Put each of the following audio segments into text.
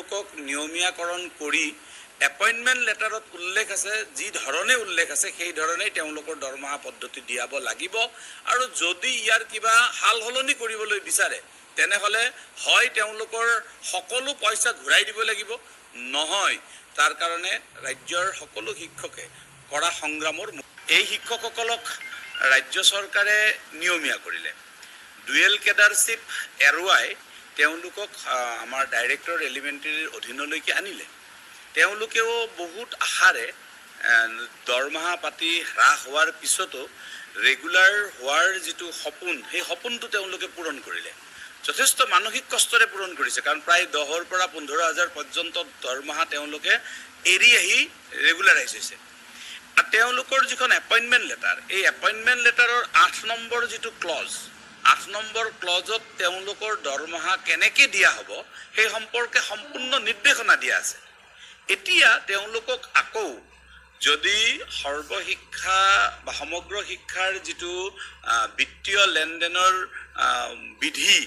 তেওঁলোকক নিয়মীয়াকৰণ কৰি এপইণ্টমেণ্ট লেটাৰত উল্লেখ আছে, যি ধৰণে উল্লেখ আছে সেই ধৰণেই তেওঁলোকৰ দৰমহা পদ্ধতি দিয়াব লাগিব। আৰু যদি ইয়াৰ কিবা সাল সলনি কৰিবলৈ বিচাৰে তেনেহ'লে হয় তেওঁলোকৰ সকলো পইচা ঘূৰাই দিব লাগিব, নহয় তাৰ কাৰণে ৰাজ্যৰ সকলো শিক্ষকে কৰা সংগ্ৰামৰ এই শিক্ষকসকলক ৰাজ্য চৰকাৰে নিয়মীয়া কৰিলে। ডুৱেল কেডাৰশ্বিপ এৰুৱাই তেওঁলোকক আমাৰ ডাইৰেক্টৰ এলিমেণ্টেৰীৰ অধীনলৈকে আনিলে। তেওঁলোকেও বহুত আশাৰে দৰমহা পাতি হ্ৰাস হোৱাৰ পিছতো ৰেগুলাৰ হোৱাৰ যিটো সপোন, সেই সপোনটো তেওঁলোকে পূৰণ কৰিলে। যথেষ্ট মানসিক কষ্টৰে পূৰণ কৰিছে, কাৰণ প্ৰায় 10,000 পৰা 15,000 পৰ্যন্ত দৰমহা তেওঁলোকে এৰি আহি ৰেগুলাৰাইজ হৈছে। তেওঁলোকৰ যিখন এপইণ্টমেণ্ট লেটাৰ, এই এপইণ্টমেণ্ট লেটাৰৰ 8 নম্বৰ যিটো ক্লজ, 8 নম্বৰ ক্লজত তেওঁলোকৰ দৰমহা কেনেকৈ দিয়া হ'ব সেই সম্পৰ্কে সম্পূৰ্ণ নিৰ্দেশনা দিয়া আছে। এতিয়া তেওঁলোকক আকৌ যদি সৰ্বশিক্ষা বা সমগ্ৰ শিক্ষাৰ যিটো বিত্তীয় লেনদেনৰ বিধি,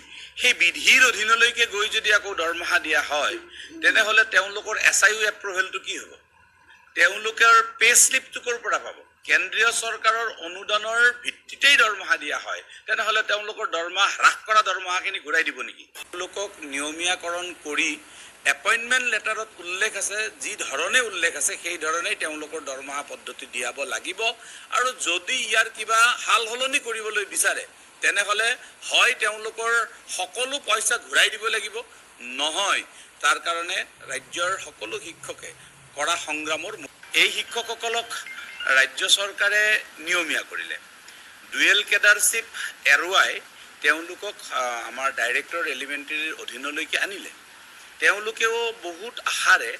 সেই বিধিৰ অধীনলৈকে গৈ যদি আকৌ দৰমহা দিয়া হয় তেনেহ'লে তেওঁলোকৰ SIU এপ্ৰুভেলটো কি হ'ব? তেওঁলোকৰ পে স্লিপটো ক'ৰ পৰা পাব? কেন্দ্ৰীয় চৰকাৰৰ অনুদানৰ ভিত্তিতেই দৰমহা দিয়া হয়, তেনেহ'লে তেওঁলোকৰ দৰমহা হ্ৰাস কৰা দৰমহাখিনি ঘূৰাই দিব নেকি? তেওঁলোকক নিয়মীয়াকৰণ কৰি এপইণ্টমেণ্ট লেটাৰত উল্লেখ আছে, যি ধৰণে উল্লেখ আছে সেই ধৰণেই তেওঁলোকৰ দৰমহা পদ্ধতি দিয়াব লাগিব। আৰু যদি ইয়াৰ কিবা সাল সলনি কৰিবলৈ বিচাৰে তেনেহ'লে হয় তেওঁলোকৰ সকলো পইচা ঘূৰাই দিব লাগিব, নহয় তাৰ কাৰণে ৰাজ্যৰ সকলো শিক্ষকে কৰা সংগ্ৰামৰ এই শিক্ষকসকলক ৰাজ্য চৰকাৰে নিয়মীয়া কৰিলে। ডুৱেল কেডাৰশ্বিপ এৰুৱাই তেওঁলোকক আমাৰ ডাইৰেক্টৰ এলিমেণ্টেৰীৰ অধীনলৈকে আনিলে। তেওঁলোকেও বহুত আশাৰে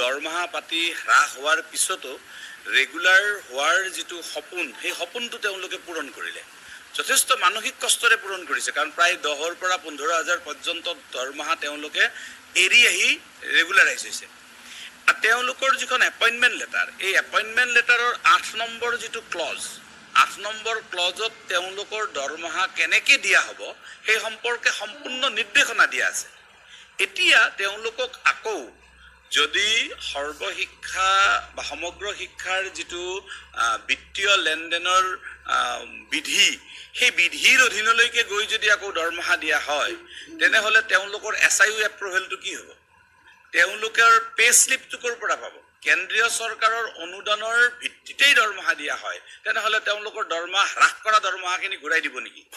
দৰমহা পাতি হ্ৰাস হোৱাৰ পিছতো ৰেগুলাৰ হোৱাৰ যিটো সপোন, সেই সপোনটো তেওঁলোকে পূৰণ কৰিলে। যথেষ্ট মানসিক কষ্টৰে পূৰণ কৰিছে, কাৰণ প্ৰায় 10,000 পৰা 15,000 পৰ্যন্ত দৰমহা তেওঁলোকে এৰি আহি ৰেগুলাৰাইজ হৈছে। তেওঁলোকৰ যিখন এপইণ্টমেণ্ট লেটাৰ, এই এপইণ্টমেণ্ট লেটাৰৰ 8 নম্বৰ যিটো ক্লজ, 8 নম্বৰ ক্লজত তেওঁলোকৰ দৰমহা কেনেকৈ দিয়া হ'ব সেই সম্পৰ্কে সম্পূৰ্ণ নিৰ্দেশনা দিয়া আছে। এতিয়া তেওঁলোকক আকৌ যদি সৰ্বশিক্ষা বা সমগ্ৰ শিক্ষাৰ যিটো বিত্তীয় লেনদেনৰ বিধি, সেই বিধিৰ অধীনলৈকে গৈ যদি আকৌ দৰমহা দিয়া হয় তেনেহ'লে তেওঁলোকৰ SIU এপ্ৰুভেলটো কি হ'ব? তেওঁলোকৰ পে স্লিপটো ক'ৰ পৰা পাব? কেন্দ্ৰীয় চৰকাৰৰ অনুদানৰ ভিত্তিতেই দৰমহা দিয়া হয়, তেনেহ'লে তেওঁলোকৰ দৰমহা হ্ৰাস কৰা দৰমহাখিনি ঘূৰাই দিব নেকি?